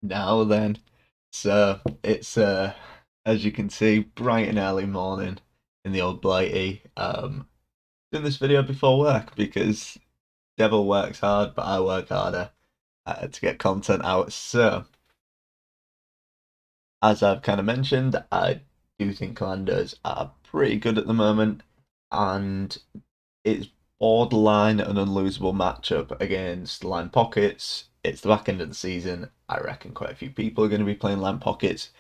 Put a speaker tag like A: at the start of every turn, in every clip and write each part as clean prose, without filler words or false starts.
A: Now then, so it's as you can see, bright and early morning in the old Blighty. Doing this video before work because Devil works hard, but I work harder to get content out. So, as I've kind of mentioned, I do think Commandos are pretty good at the moment, and it's borderline an unlosable matchup against Line Pockets. It's the back end of the season. I reckon quite a few people are going to be playing Line Pockets.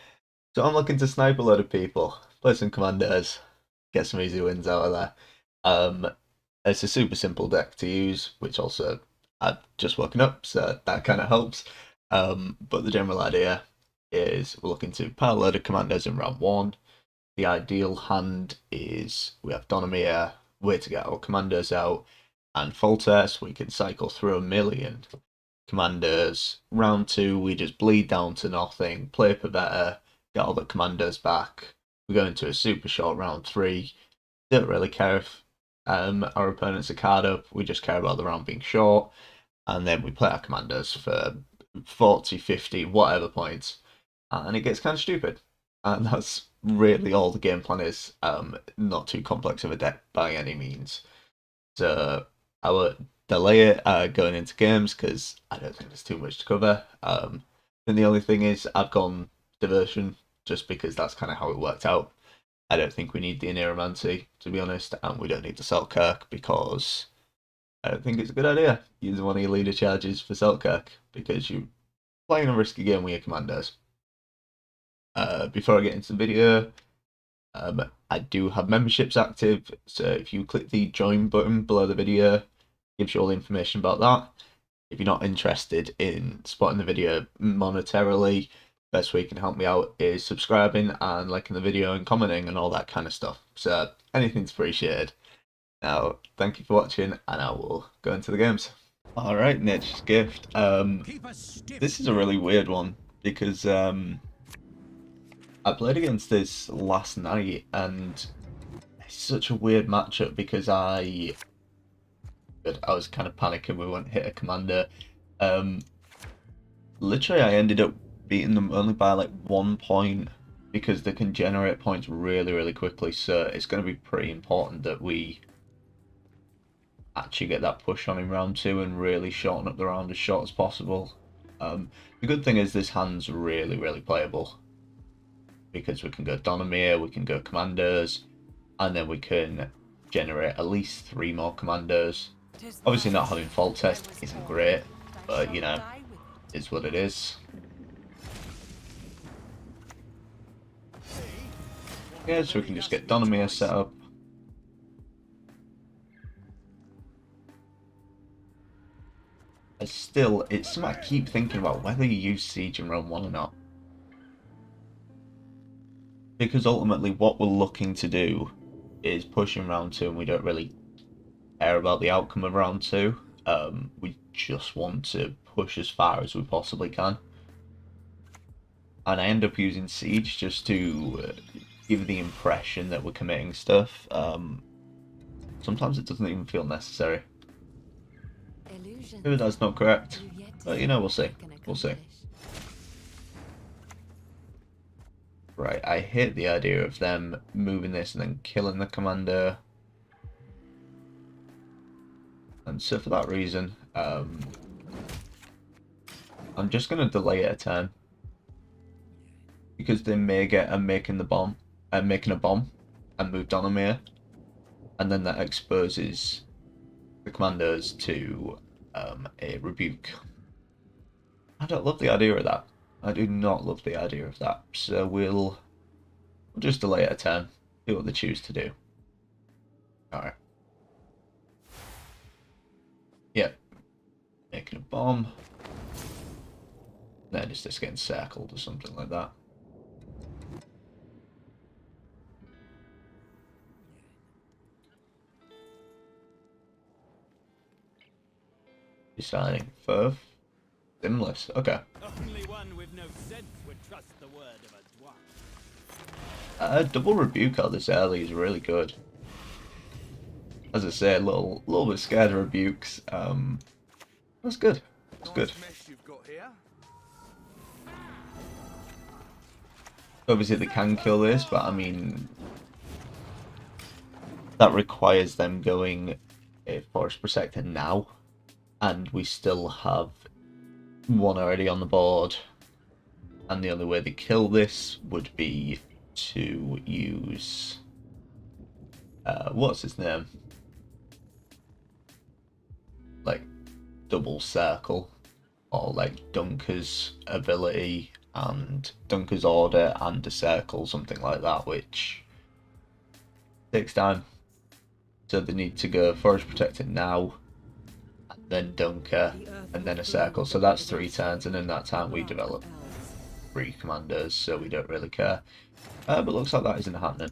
A: So I'm looking to snipe a load of people, play some Commandos, get some easy wins out of there. Um, it's a super simple deck to use, which also I've just woken up, so that kind of helps. But the general idea is we're looking to pile a load of Commandos in round one. The ideal hand is we have Donomir, way to get our Commandos out, and Foltest. We can cycle through 1,000,000 Commandos. Round two, we just bleed down to nothing, play for better, get all the Commandos back. We go into a super short round three. Don't really care if our opponents are card up, we just care about the round being short. And then we play our Commandos for 40, 50, whatever points. And it gets kind of stupid. And that's really all the game plan is. Not too complex of a deck by any means. So I would delay it going into games because I don't think there's too much to cover. And the only thing is I've gone diversion just because that's kind of how it worked out. I don't think we need the Aneromancy, to be honest, and we don't need the Selkirk because I don't think it's a good idea using one of your leader charges for Selkirk because you're playing a risky game with your commandos. Before I get into the video, I do have memberships active, so if you click the join button below the video, it gives you all the information about that. If you're not interested in supporting the video monetarily, best way you can help me out is subscribing and liking the video and commenting and all that kind of stuff. So anything's appreciated. Now, thank you for watching, and I will go into the games. All right, Nature's Gift. This is a really weird one because I played against this last night, and it's such a weird matchup because I was kind of panicking we wouldn't hit a commander. Um, Literally, I ended up beating them only by like 1 point because they can generate points really, really quickly. So it's going to be pretty important that we actually get that push on in round two and really shorten up the round as short as possible. The good thing is this hand's really, really playable because we can go Donomir, we can go Commandos, and then we can generate at least 3 more Commandos. Obviously, not having fault test isn't great, but you know, it's what it is. Yeah, so we can just get Donomir set up. Still, it's something I keep thinking about whether you use Siege in round 1 or not. Because ultimately what we're looking to do is push in round 2 and we don't really care about the outcome of round 2. We just want to push as far as we possibly can. And I end up using Siege just to give the impression that we're committing stuff. Sometimes it doesn't even feel necessary. Maybe that's not correct, but you know, we'll see. We'll see. Right, I hate the idea of them moving this and then killing the commander. And so for that reason, I'm just going to delay it a turn. Because they may get a making a bomb and move Donomir. And then that exposes the commandos to a rebuke. I don't love the idea of that. I do not love the idea of that. So we'll just delay it a turn. Do what they choose to do. Alright. Yep. Making a bomb. Then it's just getting circled or something like that. Deciding Firth. Simless. Okay.
B: Only one with no sense would trust the word of a dwarf.
A: Double rebuke out this early is really good. As I say, a little bit scared of rebukes. That's good. That's good. Obviously they can kill this, but I mean that requires them going a Forest Protector now, and we still have one already on the board, and the only way they kill this would be to use what's his name, like double circle, or like Dunker's ability and Dunker's order and a circle, something like that, which takes time. So they need to go Forest Protector now, then Dunker, and then a circle. So that's 3 turns, and in that time we develop 3 commandos, so we don't really care. But looks like that isn't happening.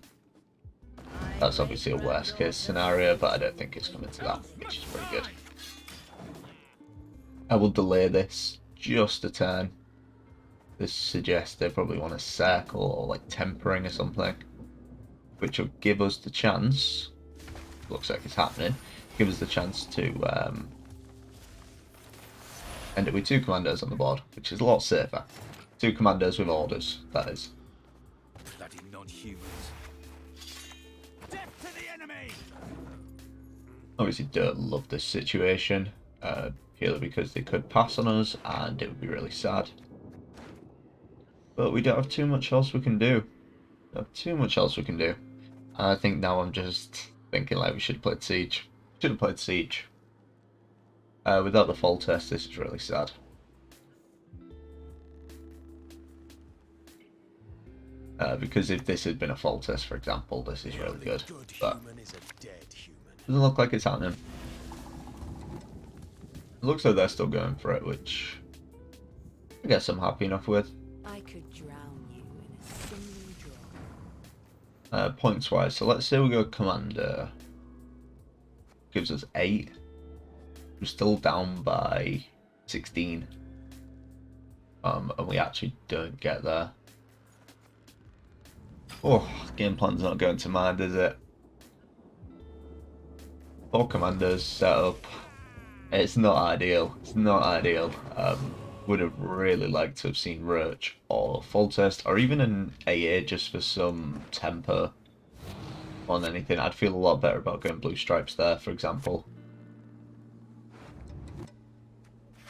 A: That's obviously a worst case scenario, but I don't think it's coming to that, which is pretty good. I will delay this just a turn. This suggests they probably want a circle or like tempering or something, which will give us the chance, looks like it's happening, give us the chance to end it with 2 commandos on the board, which is a lot safer. 2 commandos with orders, that is.
B: Bloody non-humans. Death to the enemy!
A: Obviously don't love this situation, purely because they could pass on us and it would be really sad. But we don't have too much else we can do. I think now I'm just thinking like we should have played Siege. Should have played Siege. Without the fall test, this is really sad. Because if this had been a fall test, for example, this is really good. But doesn't look like it's happening. It looks like they're still going for it, which I guess I'm happy enough with.
C: I could drown you in a single drop.
A: Points wise, so let's say we go Commander. Gives us 8. We're still down by 16. And we actually don't get there. Oh, game plan's not going to mind, is it? 4 Commanders set up. It's not ideal. It's not ideal. Would have really liked to have seen Roach or Full Test or even an AA just for some tempo on anything. I'd feel a lot better about going Blue Stripes there, for example.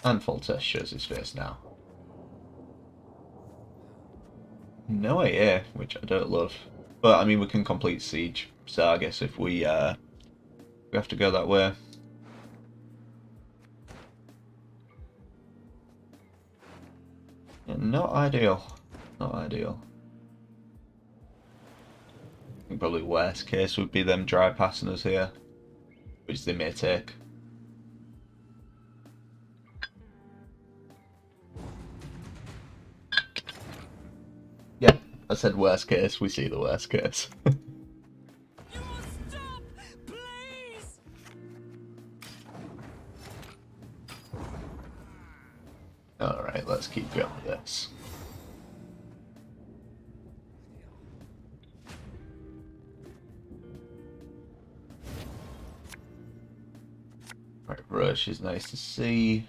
A: And Full Test shows his face now. No AA, which I don't love. But I mean, we can complete Siege, so I guess if we have to go that way. Yeah, not ideal. Not ideal. I think probably worst case would be them dry passing us here, which they may take. Yeah, I said worst case, we see the worst case.
B: You must stop! Please!
A: Alright, let's keep going with this. Right, Rush is nice to see.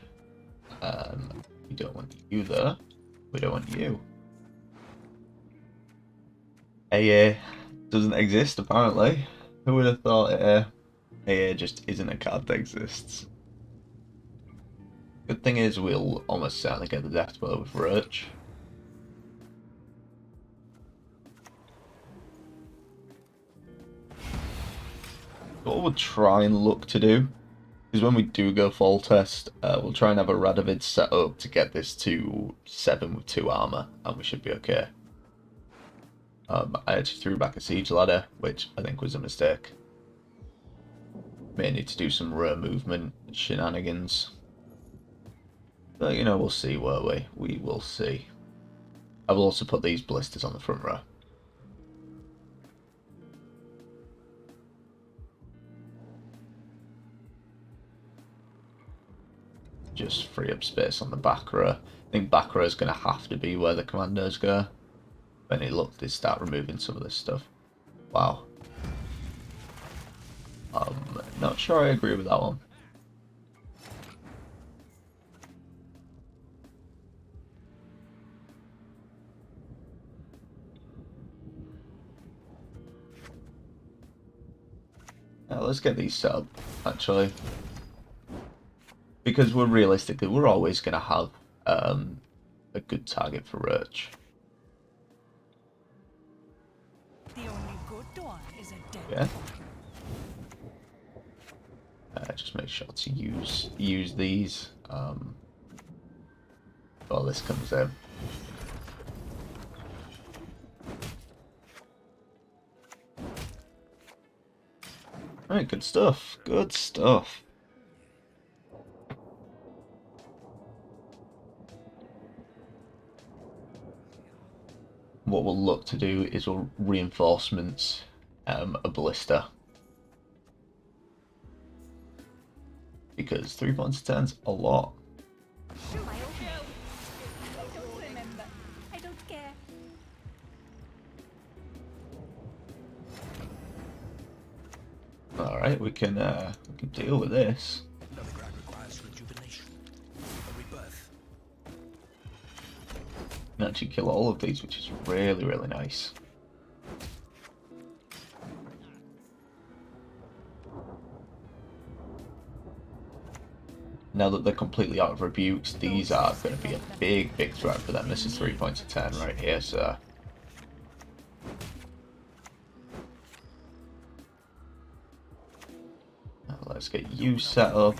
A: We don't want you there. We don't want you. AA doesn't exist, apparently. Who would have thought AA just isn't a card that exists? Good thing is we'll almost certainly get the death blow with Roach. What we'll try and look to do is when we do go fall test, we'll try and have a Radovid set up to get this to 7 with 2 armor, and we should be okay. I actually threw back a siege ladder, which I think was a mistake. May need to do some row movement shenanigans. But, you know, we'll see, won't we? We will see. I will also put these blisters on the front row. Just free up space on the back row. I think back row is going to have to be where the commandos go. When it look, they start removing some of this stuff. Wow. Not sure I agree with that one. Let's get these set up, actually. Because we're always going to have a good target for Roach.
C: The only good one is a dead
A: Yeah. Just make sure to use these while this comes in. Alright, good stuff. Good stuff. What we'll look to do is we'll reinforcements a ballista. Because 3 points to 10's a lot.
C: Shoot, I don't remember. I don't care.
A: Alright, we can deal with this.
B: Another ground requires rejuvenation. A rebirth.
A: We can actually kill all of these, which is really, really nice. Now that they're completely out of rebukes, these are going to be a big, big threat for them. This is 3 points to 10 right here, so... Now let's get you set up.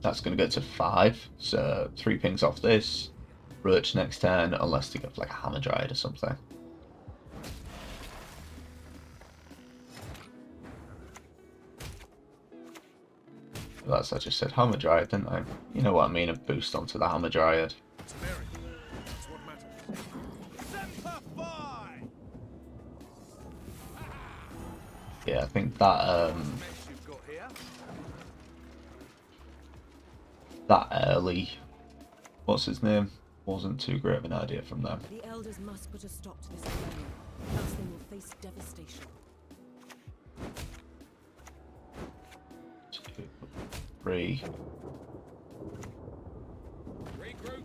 A: That's going to go to 5, so 3 pings off this. Roach next turn, unless they go for like a Hammer Dryad or something. That's, I just said Hammer Dryad, didn't I? You know what I mean, a boost onto the Hammer Dryad.
B: That's what matters.
A: Yeah, I think that that early, what's his name, wasn't too great of an idea from them.
C: The elders must put a stop to this rebellion, else they will face devastation.
A: 2, 3.
B: Regroup.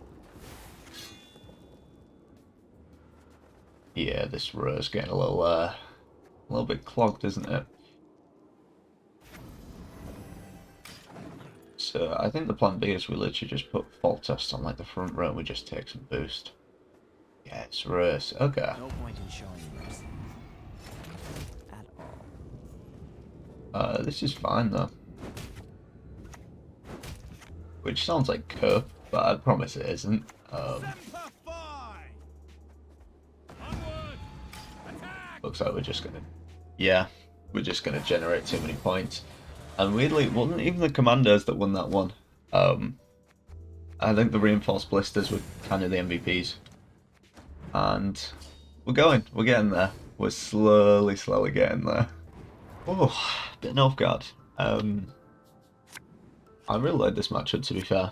A: Yeah, this row's getting a little bit clogged, isn't it? So I think the plan B is we literally just put fault test on like the front row and we just take some boost. Yeah, it's race. Okay.
D: No point in showing mercy at all.
A: This is fine though. Which sounds like Kerp, but I promise it isn't. Looks like we're just gonna... Yeah, we're just gonna generate too many points. And weirdly, it wasn't even the Commandos that won that one. I think the reinforced blisters were kind of the MVPs. And we're getting there. We're slowly getting there. Oh, bit an off guard. I really like this matchup, to be fair.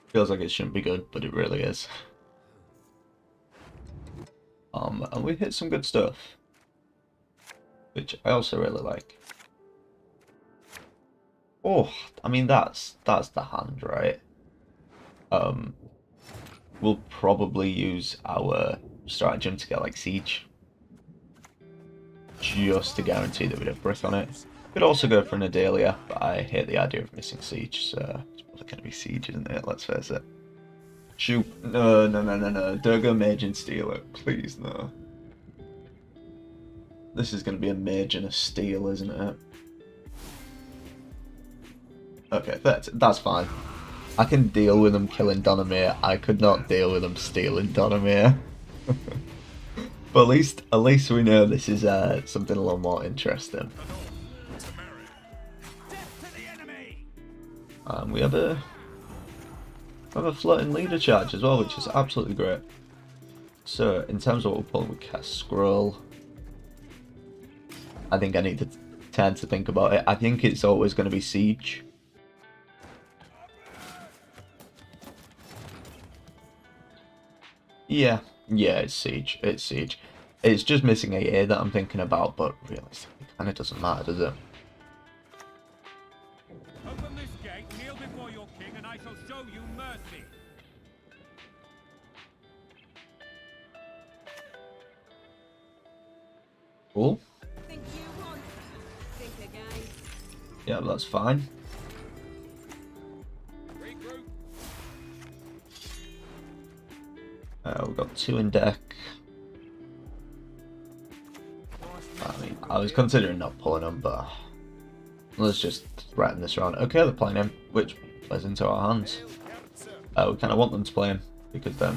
A: Feels like it shouldn't be good, but it really is. And we hit some good stuff, which I also really like. Oh, I mean that's the hand, right? We'll probably use our stratagem to get like siege, just to guarantee that we'd have brick on it. Could also go for an Adalia, but I hate the idea of missing siege, so it's probably going to be siege, isn't it? Let's face it. Shoot! No! Don't go mage and steal it, please no. This is going to be a mage and a steal, isn't it? Okay, that's fine. I can deal with them killing Donimir. I could not deal with them stealing Donimir. But at least we know this is something a lot more interesting. We have a floating leader charge as well, which is absolutely great. So in terms of what we're pulling, we cast scroll. I think I need to tend to think about it. I think it's always going to be siege. Yeah, it's siege. It's siege. It's just missing AA that I'm thinking about, but realistically, it kind of doesn't matter, does it?
B: Open this gate, kneel before your king, and I shall show you mercy.
A: Cool.
C: Think you
A: Yeah, that's fine. We've got 2 in deck. I mean, I was considering not pulling them, but let's just threaten this round. Okay, they're playing him, which plays into our hands. We kind of want them to play him, because then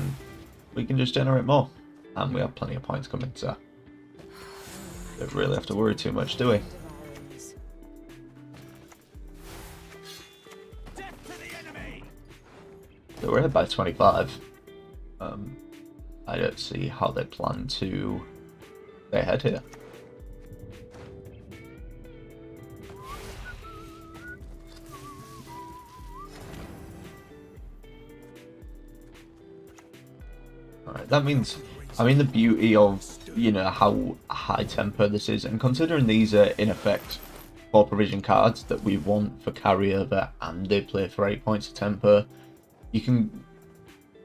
A: we can just generate more. And we have plenty of points coming, so don't really have to worry too much, do we? So we're ahead by 25. I don't see how they plan to stay ahead here. Alright, that means, I mean, the beauty of, you know, how high tempo this is, and considering these are in effect 4 provision cards that we want for carryover and they play for 8 points of tempo, you can,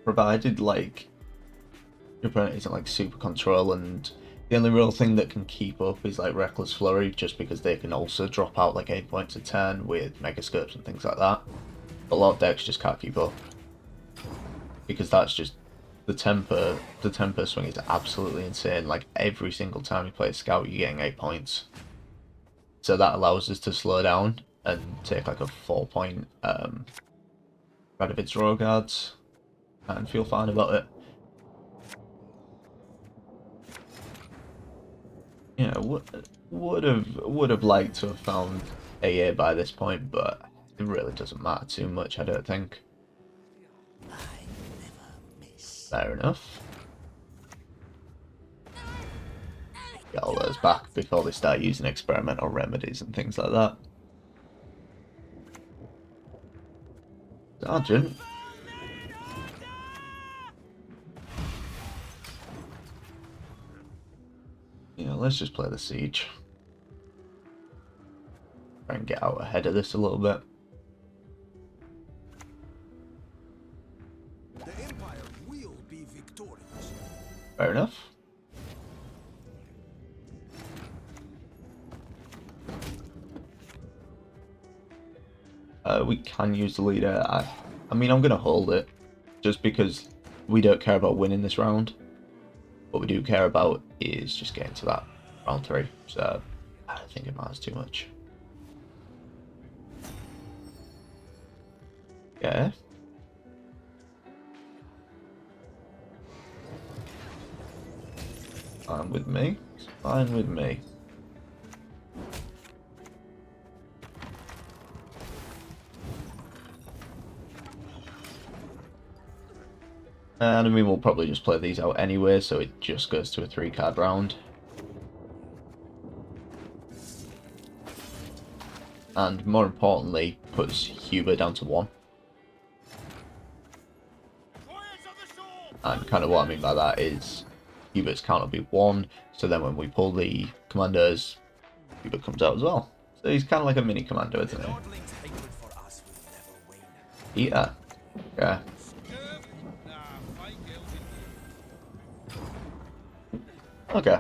A: provided like your opponent isn't like super control, and the only real thing that can keep up is like Reckless Flurry, just because they can also drop out like 8 points a turn with Megascopes and things like that. A lot of decks just can't keep up, because that's just the tempo swing is absolutely insane. Like every single time you play a scout, you're getting 8 points. So that allows us to slow down and take like a 4-point out of its draw cards and feel fine about it. You know, would have liked to have found AA by this point, but it really doesn't matter too much, I don't think. Fair enough. Get all those back before they start using experimental remedies and things like that. Sergeant. You know, let's just play the siege. Try and get out ahead of this a little bit.
E: The Empire will be victorious.
A: Fair enough. We can use the leader. I mean, I'm going to hold it, just because we don't care about winning this round. What we do care about is just getting to that round 3, so I don't think it matters too much. Yeah. Fine with me. It's fine with me. And I mean, we'll probably just play these out anyway, so it just goes to a 3-card round. And more importantly, puts Huber down to 1. And kind of what I mean by that is Huber's count will be 1, so then when we pull the Commandos, Huber comes out as well. So he's kind of like a mini Commando, isn't he? Yeah. Yeah. Okay.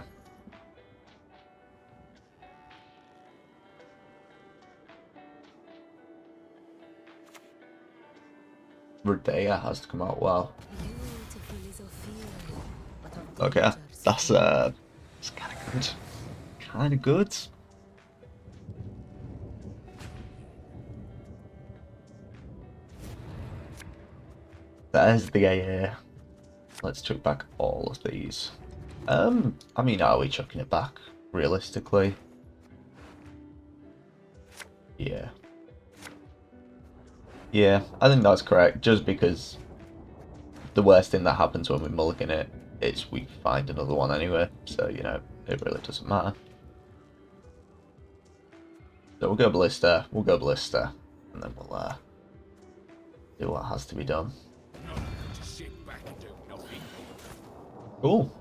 A: Rodea has to come out well. Okay, that's it's kind of good. Kind of good. There's the AA. Let's chuck back all of these. I mean, are we chucking it back realistically? Yeah. Yeah, I think that's correct, just because the worst thing that happens when we mulligan it is we find another one anyway, so, you know, it really doesn't matter. So we'll go Ballista, and then we'll do what has to be done. Cool.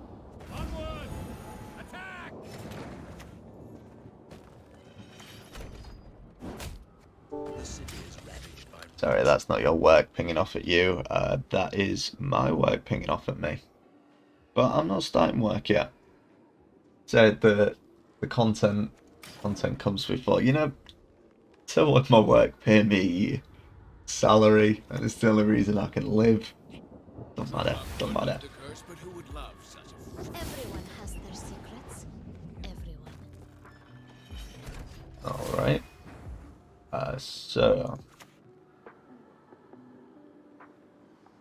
A: Sorry, that's not your work pinging off at you. That is my work pinging off at me. But I'm not starting work yet. So the content comes before. You know, Someone my work pay me salary, and it's the only reason I can live. Don't matter. Don't matter.
E: The curse, but who would love such a
C: Everyone has their secrets. Everyone.
A: All right. So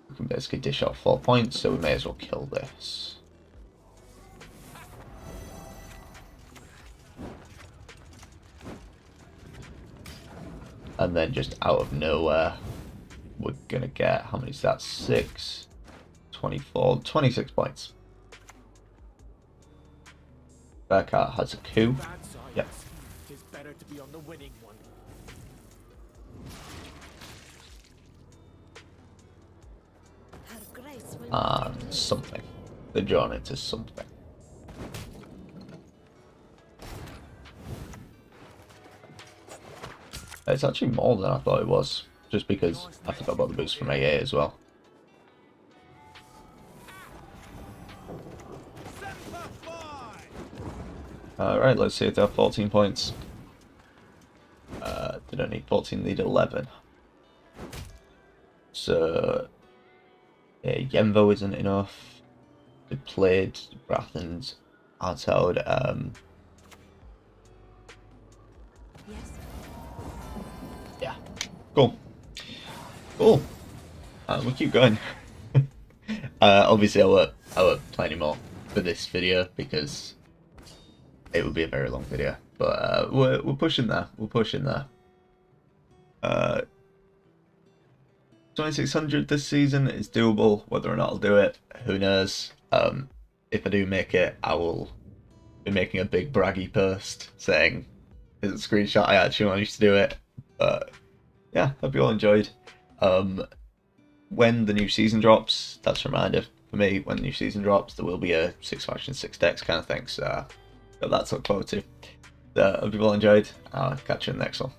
A: we can basically dish out 4 points, so we may as well kill this. And then just out of nowhere, we're gonna get, how many is that? 6, 24, 26 points. Bearcat has a coup.
B: Bad science.
A: Yep.
B: It is better to be on the winning one.
C: Her grace will
A: And something. They're drawn into something. It's actually more than I thought it was, just because I forgot about the boost from AA as well. Alright, let's see if they have 14 points. They don't need 14, they need 11. So, yeah, Yenvo isn't enough. They played Brathens, Artaud,
C: Yes.
A: yeah. Cool. Cool. We'll keep going. Obviously I won't play any more for this video because it would be a very long video. But we're pushing there. We're pushing there. 2600 this season is doable. Whether or not I'll do it, who knows. If I do make it, I will be making a big braggy post saying it's a screenshot I actually managed to do it. But yeah, hope you all enjoyed. When the new season drops, that's a reminder for me, when the new season drops, there will be a 6 factions, 6 decks kind of thing, so got that to look forward to. Hope you all enjoyed. I'll catch you in the next one.